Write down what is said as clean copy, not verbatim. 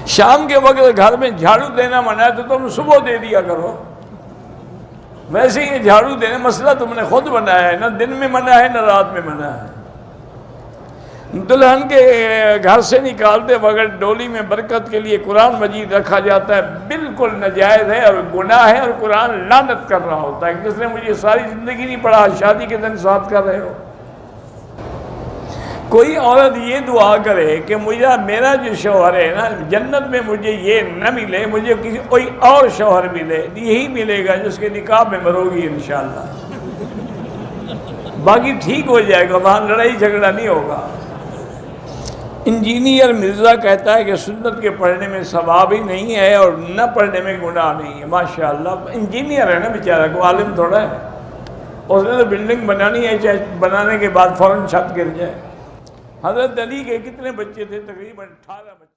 शाम के वक्त घर में झाड़ू देना मना है तो तुम सुबह दे दिया करो। वैसे ही झाड़ू देने मसला तुमने खुद बनाया है, ना दिन में मना है ना रात में मना है। दुल्हन के घर से निकालते वक्त डोली में बरकत के लिए कुरान मजीद रखा जाता है, बिल्कुल नाजायज़ है और गुनाह है और कुरान लानत कर रहा होता है। जिसने मुझे सारी ज़िंदगी नहीं पढ़ा, शादी के दिन साथ कर रहे हो। कोई औरत ये दुआ करे कि मुझे मेरा जो शौहर है ना, जन्नत में मुझे ये न मिले, मुझे किसी कोई और शौहर मिले, यही मिलेगा जिसके निकाह में मरोगी इंशाअल्लाह। बाकी ठीक हो जाएगा, वहाँ लड़ाई झगड़ा नहीं होगा। इंजीनियर मिर्ज़ा कहता है कि सुन्नत के पढ़ने में सवाब ही नहीं है और न पढ़ने में गुनाह नहीं है। माशाअल्लाह, इंजीनियर है ना बेचारा, को आलिम थोड़ा है। उसने तो बिल्डिंग बनानी है, चाहे बनाने के बाद फ़ौरन छत गिर जाए। हज़रत अली के कितने बच्चे थे? तकरीबन 18 बच्चे।